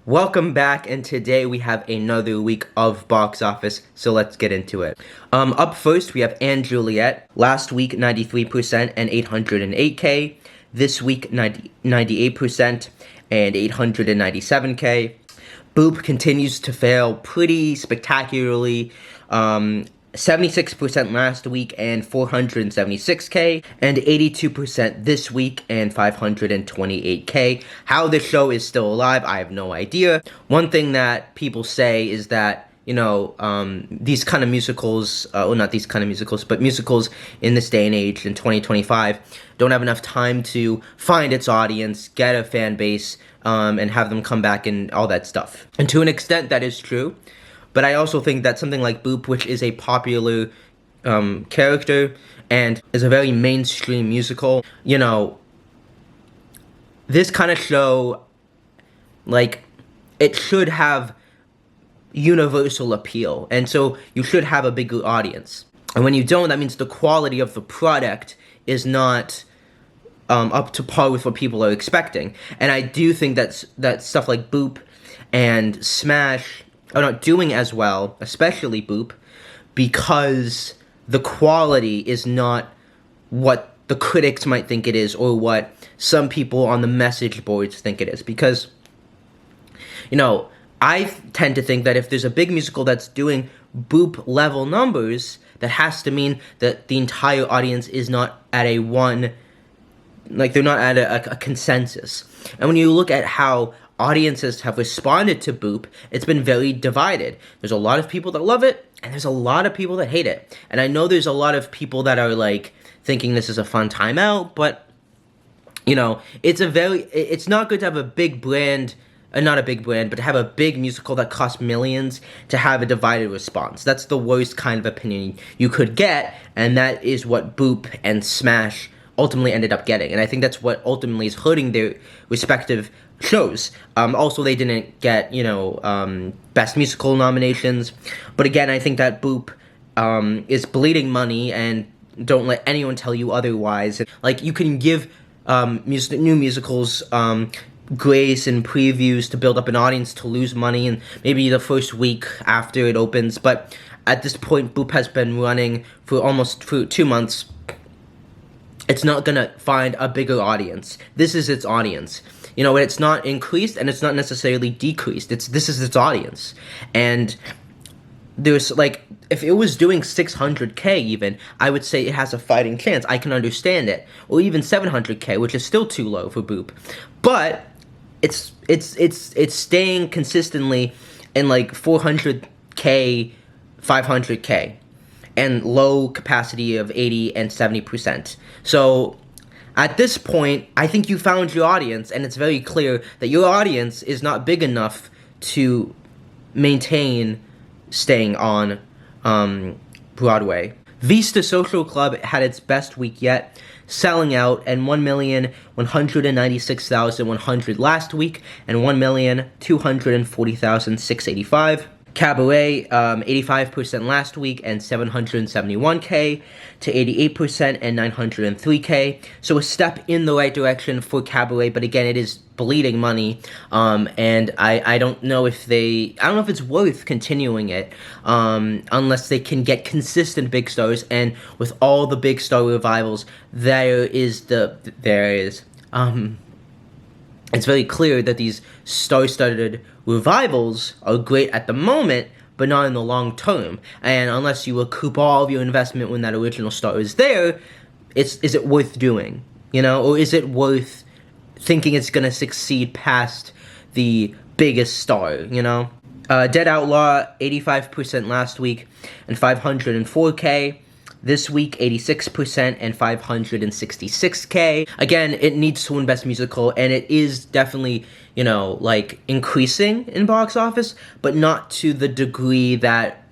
Welcome back, and today we have another week of box office, so let's get into it. Up first, we have & Juliet. Last week, 93% and 808K. This week, 98% and 897K. Boop continues to fail pretty spectacularly. 76% last week and 476K, and 82% this week and 528K. How this show is still alive, I have no idea. One thing that people say is that, these kind of musicals, well, not these kind of musicals, but musicals in this day and age, in 2025, don't have enough time to find its audience, get a fan base, and have them come back and all that stuff. And to an extent, that is true. But I also think that something like Boop, which is a popular character and is a very mainstream musical, this kind of show, it should have universal appeal. And so you should have a bigger audience. And when you don't, that means the quality of the product is not up to par with what people are expecting. And I do think that stuff like Boop and Smash are not doing as well, especially Boop, because the quality is not what the critics might think it is or what some people on the message boards think it is. Because, I tend to think that if there's a big musical that's doing Boop level numbers, that has to mean that the entire audience is not at they're not at a consensus. And when you look at how audiences have responded to Boop, it's been very divided. There's a lot of people that love it, and there's a lot of people that hate it. And I know there's a lot of people that are, thinking this is a fun time out, but, it's not good to have a big brand, not a big brand, but to have a big musical that costs millions to have a divided response. That's the worst kind of opinion you could get, and that is what Boop and Smash ultimately ended up getting. And I think that's what ultimately is hurting their respective shows. Also, they didn't get, Best Musical nominations. But again, I think that Boop is bleeding money, and don't let anyone tell you otherwise. You can give new musicals grace and previews to build up an audience to lose money, and maybe the first week after it opens. But at this point, Boop has been running for 2 months. It's not gonna find a bigger audience. This is its audience. It's not increased and it's not necessarily decreased. This is its audience. And there's if it was doing 600K even, I would say it has a fighting chance. I can understand it. Or even 700K, which is still too low for Boop. But it's staying consistently in 400K, 500K. And low capacity of 80 and 70%. So at this point, I think you found your audience, and it's very clear that your audience is not big enough to maintain staying on Broadway. Vista Social Club had its best week yet, selling out, and 1,196,100 last week, and 1,240,685. Cabaret, 85% last week and 771K to 88% and 903K. So a step in the right direction for Cabaret, but again, it is bleeding money. And I don't know if it's worth continuing it, unless they can get consistent big stars. And with all the big star revivals, it's very clear that these star-studded revivals are great at the moment, but not in the long term. And unless you recoup all of your investment when that original star is there, is it worth doing? Or is it worth thinking it's going to succeed past the biggest star, Dead Outlaw, 85% last week and 504K. This week, 86% and 566K. Again, it needs to win Best Musical, and it is definitely, increasing in box office, but not to the degree that,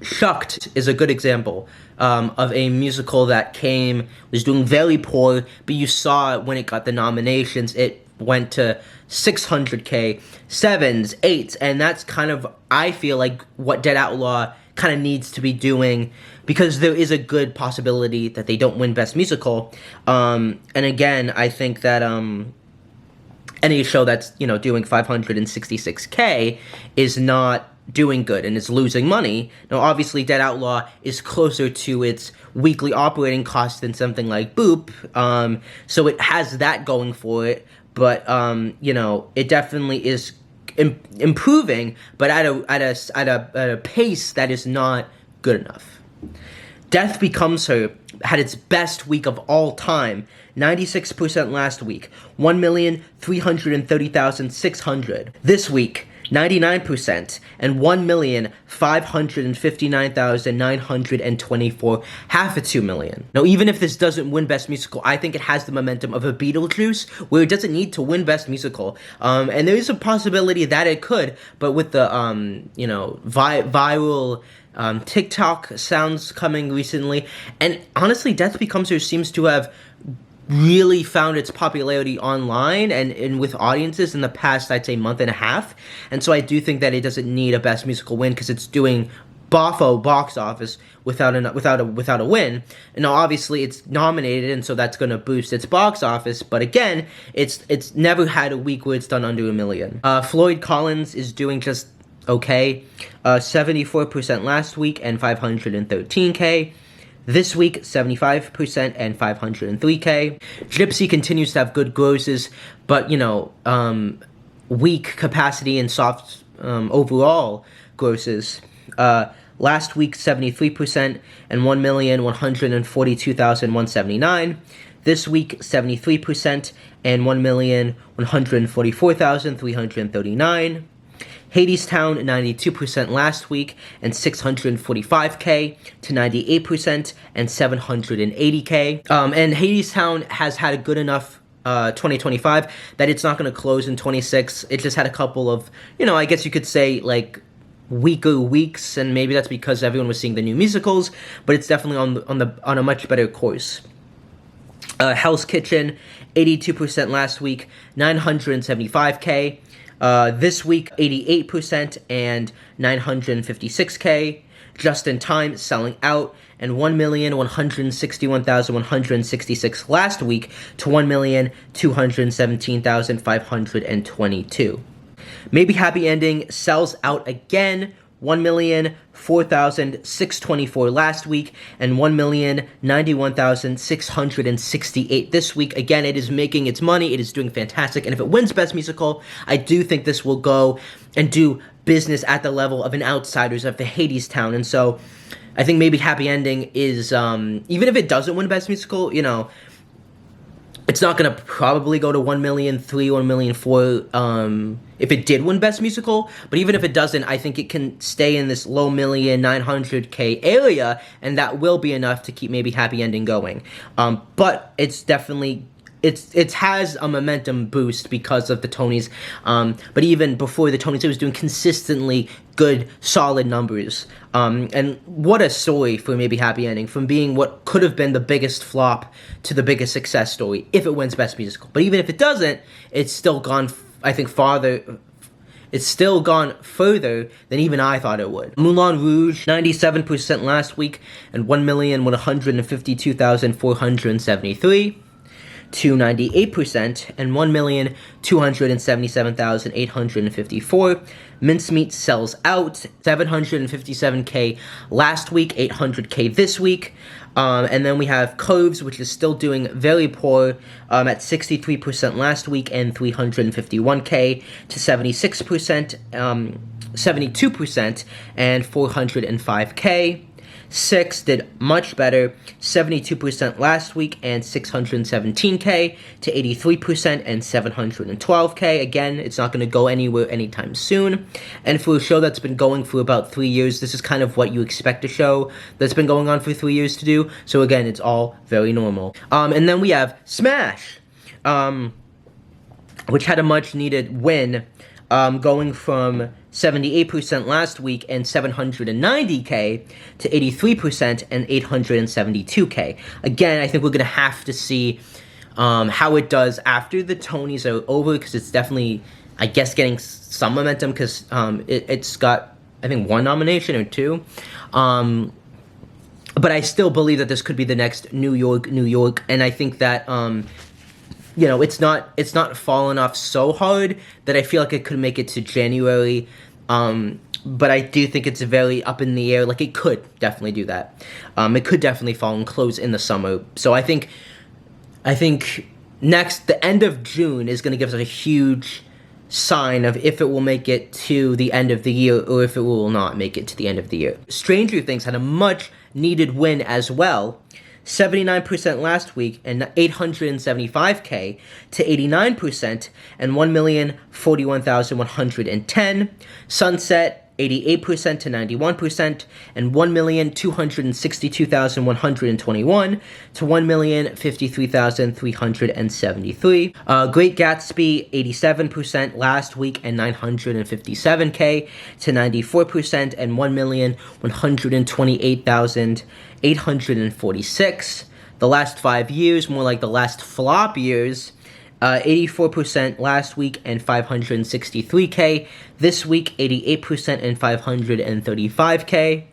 Shucked is a good example of a musical that was doing very poor, but you saw when it got the nominations, it went to 600K, 7s, 8s, and that's kind of, I feel like, what Dead Outlaw kind of needs to be doing, because there is a good possibility that they don't win Best Musical. And again, I think that any show that's, doing 566K is not doing good and is losing money. Now, obviously, Dead Outlaw is closer to its weekly operating cost than something like Boop, so it has that going for it, but, it definitely is improving, but at a pace that is not good enough. Death Becomes Her had its best week of all time, 96% last week, 1,330,600. This week, 99%, and 1,559,924, half a 2 million. Now, even if this doesn't win Best Musical, I think it has the momentum of a Beetlejuice, where it doesn't need to win Best Musical. And there is a possibility that it could, but with the, viral TikTok sounds coming recently, and honestly, Death Becomes Her seems to have really found its popularity online and with audiences in the past, I'd say, month and a half. And so I do think that it doesn't need a Best Musical win because it's doing boffo box office without a win. And now obviously it's nominated, and so that's going to boost its box office. But again, it's never had a week where it's done under $1 million. Floyd Collins is doing just okay, 74% last week and 513K. This week, 75% and 503K. Gypsy continues to have good grosses, but, weak capacity and soft overall grosses. Last week, 73% and 1,142,179. This week, 73% and 1,144,339. Hadestown, 92% last week, and 645K to 98% and 780K. And Hadestown has had a good enough 2025 that it's not going to close in 26. It just had a couple of, I guess you could say, like, weaker weeks, and maybe that's because everyone was seeing the new musicals, but it's definitely on a much better course. Hell's Kitchen, 82% last week, 975K. This week, 88% and 956K. Just in Time, selling out, and 1,161,166 last week to 1,217,522. Maybe Happy Ending sells out again, 1,004,624 last week, and 1,091,668 this week. Again, it is making its money. It is doing fantastic. And if it wins Best Musical, I do think this will go and do business at the level of an Outsiders, of the Hadestown. And so I think maybe Happy Ending is, even if it doesn't win Best Musical, it's not going to probably go to 1,000,003 or 1,000,004 if it did win Best Musical. But even if it doesn't, I think it can stay in this low 1,900K area, and that will be enough to keep maybe Happy Ending going. But it's definitely... It has a momentum boost because of the Tonys, but even before the Tonys, it was doing consistently good, solid numbers. And what a story for maybe Happy Ending, from being what could have been the biggest flop to the biggest success story if it wins Best Musical. But even if it doesn't, it's still gone, I think, farther. It's still gone further than even I thought it would. Moulin Rouge, 97% last week, and 1,152,473. To 98% and 1,277,854. Mincemeat sells out, 757K last week, 800K this week. And then we have Curves, which is still doing very poor, at 63% last week and 351K to 76%, 72% and 405K. Six did much better, 72% last week and 617K to 83% and 712K. Again, it's not going to go anywhere anytime soon. And for a show that's been going for about 3 years, this is kind of what you expect a show that's been going on for 3 years to do. So again, it's all very normal. And then we have Smash, which had a much needed win, going from 78% last week and 790K to 83% and 872K. Again, I think we're going to have to see how it does after the Tonys are over, because it's definitely, I guess, getting some momentum, because it's got, I think, 1 nomination or 2. But I still believe that this could be the next New York, and I think that you know, it's not fallen off so hard that I feel like it could make it to January. But I do think it's very up in the air. Like, it could definitely do that. It could definitely fall and close in the summer. So I think next, the end of June is going to give us a huge sign of if it will make it to the end of the year or if it will not make it to the end of the year. Stranger Things had a much needed win as well. 79% last week and 875K to 89% and 1,041,110. Sunset 88% to 91% and 1,262,121 to 1,053,373. Great Gatsby 87% last week and 957K to 94% and 1,128,846. The last 5 years, more like the last flop years, 84% last week and 563K. This week, 88% and 535K.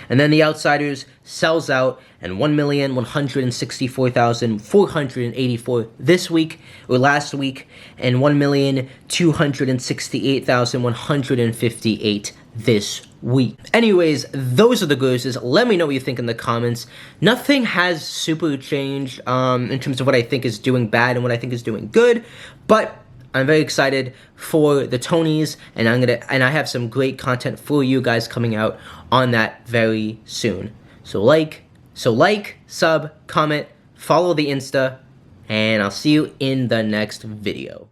And then The Outsiders sells out and 1,164,484 this week or last week and 1,268,158 this week. Anyways, those are the grosses. Let me know what you think in the comments. Nothing has super changed in terms of what I think is doing bad and what I think is doing good, but I'm very excited for the Tonys, and I have some great content for you guys coming out on that very soon. So like, sub, comment, follow the Insta, and I'll see you in the next video.